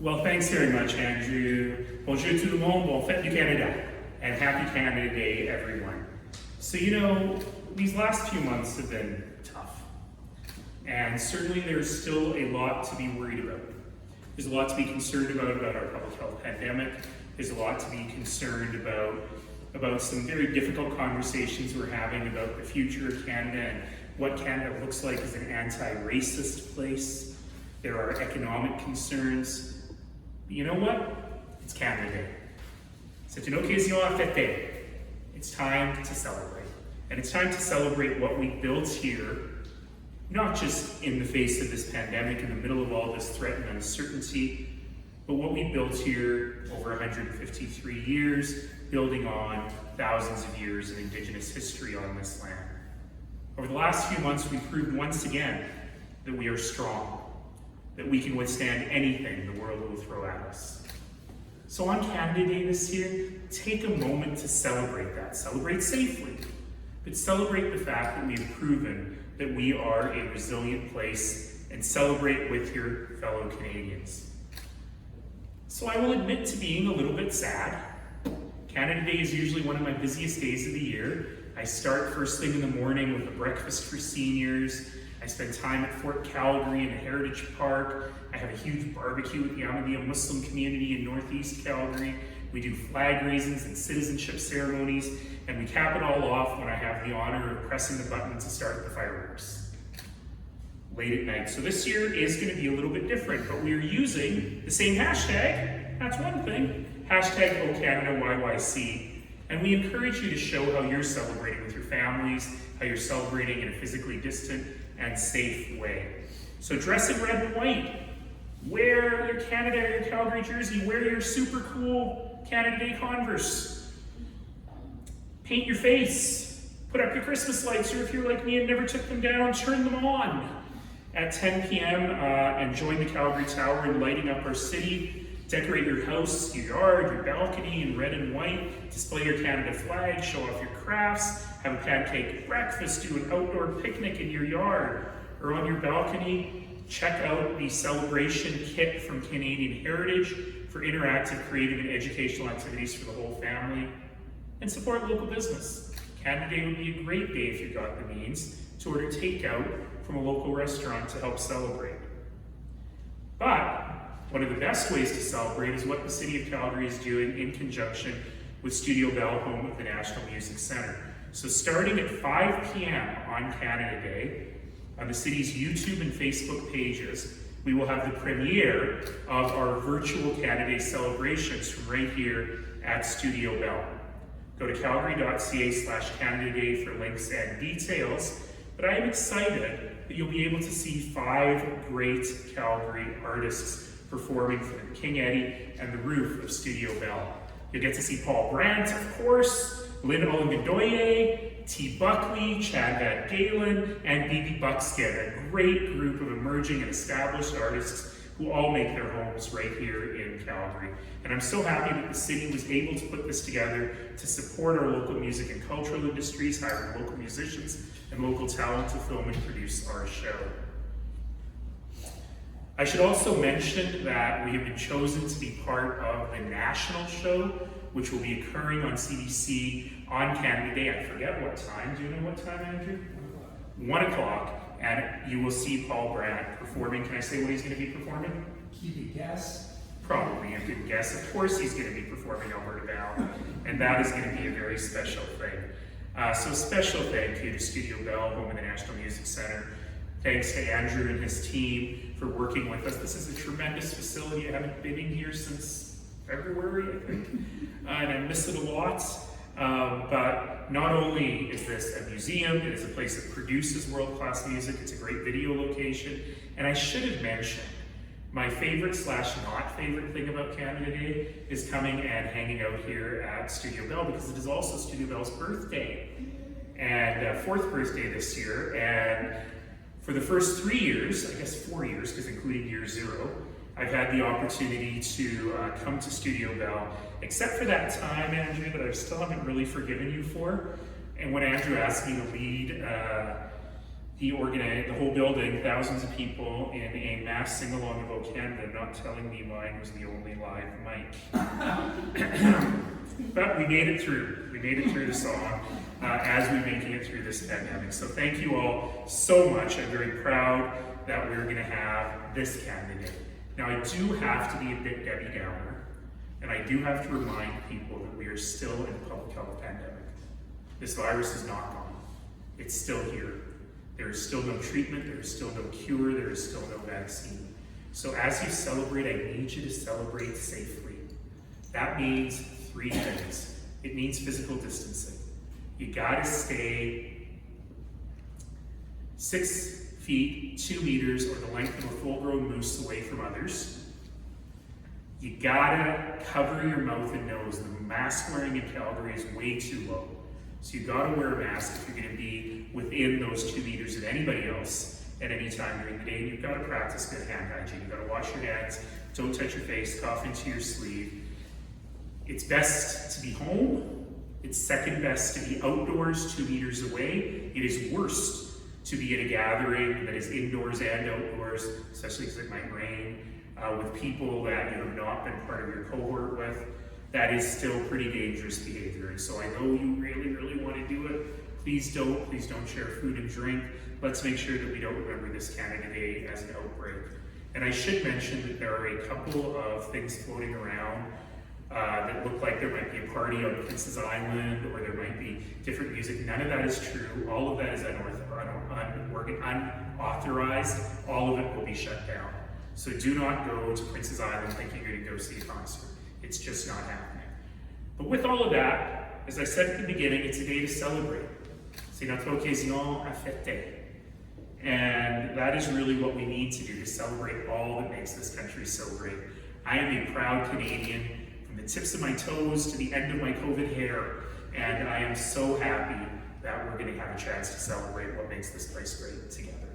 Well, thanks very much, Andrew. Bonjour tout le monde, bon fête du Canada, and happy Canada Day, everyone. So, these last few months have been tough, and certainly there's still a lot to be worried about. There's a lot to be concerned about our public health pandemic. There's a lot to be concerned about some very difficult conversations we're having about the future of Canada and what Canada looks like as an anti-racist place. There are economic concerns. But you know what? It's Canada Day. C'est une occasion à fêter. It's time to celebrate. And it's time to celebrate what we built here, not just in the face of this pandemic, in the middle of all this threat and uncertainty, but what we built here over 153 years, building on thousands of years of Indigenous history on this land. Over the last few months, we've proved once again that we are strong, that we can withstand anything the world will throw at us. So on Canada Day this year, take a moment to celebrate that. Celebrate safely, but celebrate the fact that we've proven that we are a resilient place, and celebrate with your fellow Canadians. So I will admit to being a little bit sad. Canada Day is usually one of my busiest days of the year. I start first thing in the morning with a breakfast for seniors. I spend time at Fort Calgary in a heritage park. I have a huge barbecue with the Ahmadiyya Muslim community in Northeast Calgary. We do flag raisings and citizenship ceremonies, and we cap it all off when I have the honor of pressing the button to start the fireworks late at night. So this year is going to be a little bit different, but we are using the same hashtag. That's one thing. Hashtag OCanadaYYC. And we encourage you to show how you're celebrating with your families, how you're celebrating in a physically distant and safe way. So dress in red and white. Wear your Canada or your Calgary jersey. Wear your super cool Canada Day Converse. Paint your face. Put up your Christmas lights, or if you're like me and never took them down, turn them on at 10 p.m. And join the Calgary Tower in lighting up our city. Decorate your house, your yard, your balcony in red and white. Display your Canada flag, show off your crafts, have a pancake breakfast, do an outdoor picnic in your yard or on your balcony. Check out the celebration kit from Canadian Heritage for interactive, creative, and educational activities for the whole family. And support local business. Canada Day would be a great day if you got the means to order takeout from a local restaurant to help celebrate. But one of the best ways to celebrate is what the City of Calgary is doing in conjunction with Studio Bell, home of the National Music Centre. So starting at 5 p.m. on Canada Day, on the city's YouTube and Facebook pages, we will have the premiere of our virtual Canada Day celebrations from right here at Studio Bell. Go to calgary.ca/Canada Day for links and details, but I am excited that you'll be able to see 5 great Calgary artists performing for King Eddie and the roof of Studio Bell. You'll get to see Paul Brandt, of course, Lynn Olengadoye, T. Buckley, Chad Van Galen, and BB Buckskin, a great group of emerging and established artists who all make their homes right here in Calgary. And I'm so happy that the city was able to put this together to support our local music and cultural industries, hiring local musicians and local talent to film and produce our show. I should also mention that we have been chosen to be part of the national show, which will be occurring on CBC on Canada Day. I forget what time. Do you know what time, Andrew? 1 o'clock. And you will see Paul Brandt performing. Can I say what he's going to be performing? Keep a guess. Probably a good guess. Of course he's going to be performing Alberta Bound. And that is going to be a very special thing. So special thank you to Studio Bell, home of the National Music Centre. Thanks to Andrew and his team for working with us. This is a tremendous facility. I haven't been in here since February, I think, and I miss it a lot. But not only is this a museum, it is a place that produces world-class music. It's a great video location. And I should have mentioned, my favorite/not favorite thing about Canada Day is coming and hanging out here at Studio Bell, because it is also Studio Bell's birthday, and 4th birthday this year. And for the first 3 years, I guess 4 years, because including year 0, I've had the opportunity to come to Studio Bell, except for that time, Andrew, that I still haven't really forgiven you for. And when Andrew asked me to lead he organized the whole building, thousands of people, in a mass sing-along about Canada, not telling me mine was the only live mic. But we made it through. We made it through the song as we're making it through this pandemic. So thank you all so much. I'm very proud that we're going to have this Canada Day. Now I do have to be a bit Debbie Downer, and I do have to remind people that we are still in a public health pandemic. This virus is not gone. It's still here. There is still no treatment, there is still no cure, there is still no vaccine. So as you celebrate, I need you to celebrate safely. That means 3 things. It means physical distancing. You gotta stay 6 feet, 2 meters, or the length of a full-grown moose away from others. You gotta cover your mouth and nose. The mask wearing in Calgary is way too low. So you gotta wear a mask if you're gonna be within those 2 meters of anybody else at any time during the day. And you've gotta practice good hand hygiene. You've gotta wash your hands, don't touch your face, cough into your sleeve. It's best to be home. It's second best to be outdoors 2 meters away. It is worst to be at a gathering that is indoors and outdoors, especially because it might rain, with people that you have not been part of your cohort with. That is still pretty dangerous behavior. And so I know you really, really want to do it. Please don't share food and drink. Let's make sure that we don't remember this Canada Day as an outbreak. And I should mention that there are a couple of things floating around that look like there might be a party on Prince's Island, or there might be different music. None of that is true. All of that is unauthorized. All of it will be shut down. So do not go to Prince's Island thinking you're going to go see a concert. It's just not happening. But with all of that, as I said at the beginning, it's a day to celebrate. C'est notre occasion à fêter. And that is really what we need to do, to celebrate all that makes this country so great. I am a proud Canadian from the tips of my toes to the end of my COVID hair, and I am so happy that we're going to have a chance to celebrate what makes this place great together.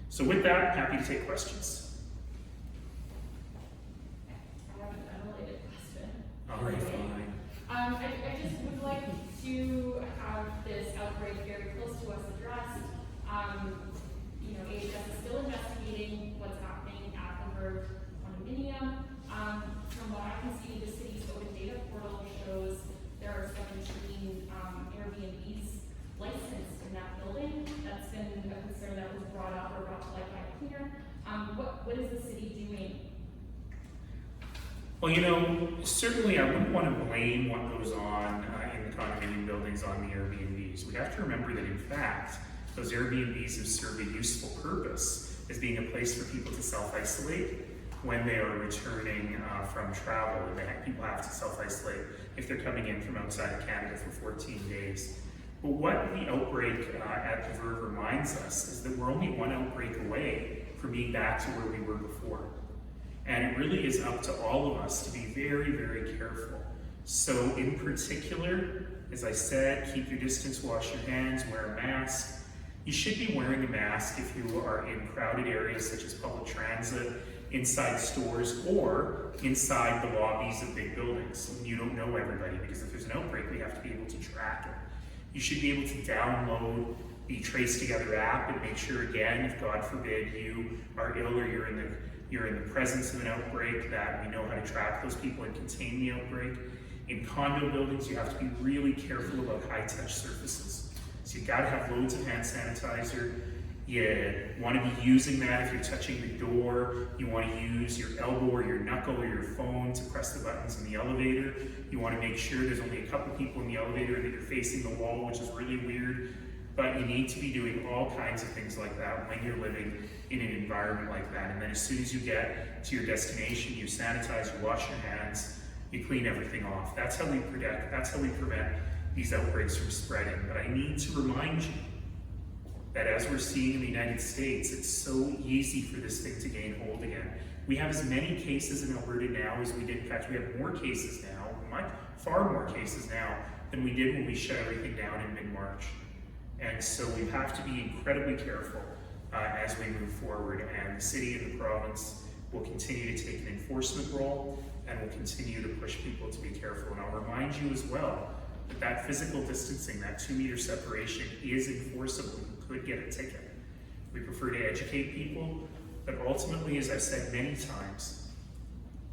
So with that, happy to take questions. All right, fine. I just would like to have this outbreak very close to us addressed. AHS is still investigating what's happening at the Verve condominium. From what I can see, the city's open data portal shows there are 17 Airbnbs licensed in that building. That's been a concern that was brought up or brought to light by a cleaner. What is the city doing? Well, certainly I wouldn't want to blame what goes on in the condominium buildings on the Airbnbs. We have to remember that, in fact, those Airbnbs have served a useful purpose as being a place for people to self-isolate when they are returning from travel, and people have to self-isolate if they're coming in from outside of Canada for 14 days. But what the outbreak at the Verve reminds us is that we're only one outbreak away from being back to where we were before. And it really is up to all of us to be very, very careful. So in particular, as I said, keep your distance, wash your hands, wear a mask. You should be wearing a mask if you are in crowded areas such as public transit, inside stores, or inside the lobbies of big buildings. You don't know everybody, because if there's an outbreak, we have to be able to track it. You should be able to download the Trace Together app and make sure, again, if God forbid you are ill or you're in the presence of an outbreak, that we know how to track those people and contain the outbreak. In condo buildings, you have to be really careful about high-touch surfaces. So you've got to have loads of hand sanitizer. You want to be using that if you're touching the door. You want to use your elbow or your knuckle or your phone to press the buttons in the elevator. You want to make sure there's only a couple people in the elevator and that you're facing the wall, which is really weird. But you need to be doing all kinds of things like that when you're living in an environment like that. And then as soon as you get to your destination, you sanitize, you wash your hands, you clean everything off. That's how we prevent these outbreaks from spreading. But I need to remind you that as we're seeing in the United States, it's so easy for this thing to gain hold again. We have as many cases in Alberta now as we did. In fact, we have more cases now, far more cases now than we did when we shut everything down in mid-March. And so we have to be incredibly careful as we move forward, and the city and the province will continue to take an enforcement role and will continue to push people to be careful. And I'll remind you as well that physical distancing, that 2 meter separation, is enforceable. You could get a ticket. We prefer to educate people, but ultimately, as I've said many times,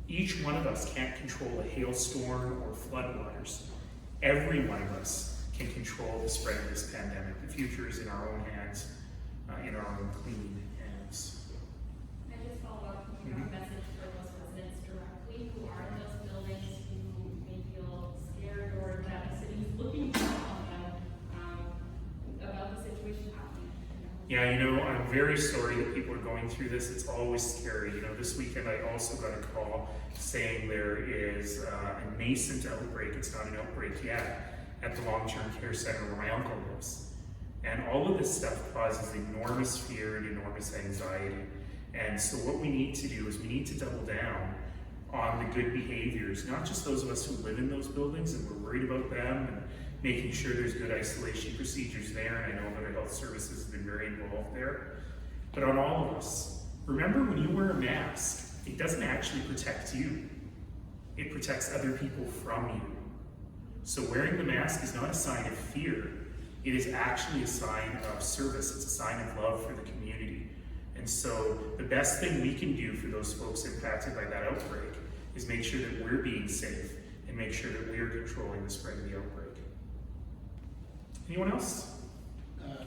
each one of us can't control a hailstorm or floodwaters. Every one of us can control the spread of this pandemic. The future is in our own hands, in our own clean hands. I just follow up with a message for those residents directly who are in those buildings who may feel scared or that the city is looking down on them about the situation happening. Yeah, you know, I'm very sorry that people are going through this. It's always scary. You know, this weekend I also got a call saying there is a nascent outbreak. It's not an outbreak yet at the long-term care center where my uncle lives. And all of this stuff causes enormous fear and enormous anxiety. And so what we need to do is we need to double down on the good behaviors, not just those of us who live in those buildings and we're worried about them and making sure there's good isolation procedures there, and I know that our health services have been very involved there, but on all of us. Remember, when you wear a mask, it doesn't actually protect you. It protects other people from you. So wearing the mask is not a sign of fear. It is actually a sign of service. It's a sign of love for the community. And so the best thing we can do for those folks impacted by that outbreak is make sure that we're being safe and make sure that we're controlling the spread of the outbreak. Anyone else?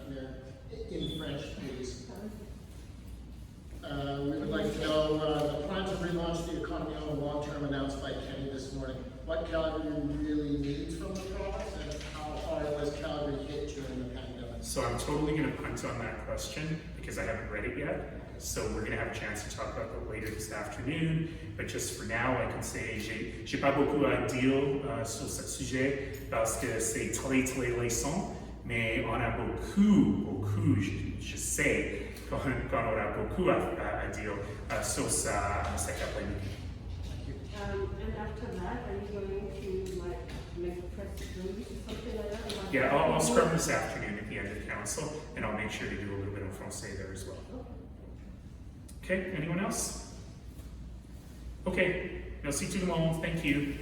Mayor, in French, please. We would like to know the plan to relaunch the economy on the long term announced by Kenny this morning. What Calgary really needs from the province, and how hard was Calgary hit during the pandemic? So I'm totally going to punt on that question because I haven't read it yet. So we're going to have a chance to talk about that later this afternoon. But just for now, I can say j'ai pas beaucoup à dire sur ce sujet parce que c'est très très récent, mais on a beaucoup, je sais qu'on aura beaucoup à dire sur cet après-midi. And after that, are you going to like make a press release or something like that? Yeah, I'll scrum this afternoon at the end of council, and I'll make sure to do a little bit of français there as well. Okay, anyone else? Okay, merci tout le monde, thank you.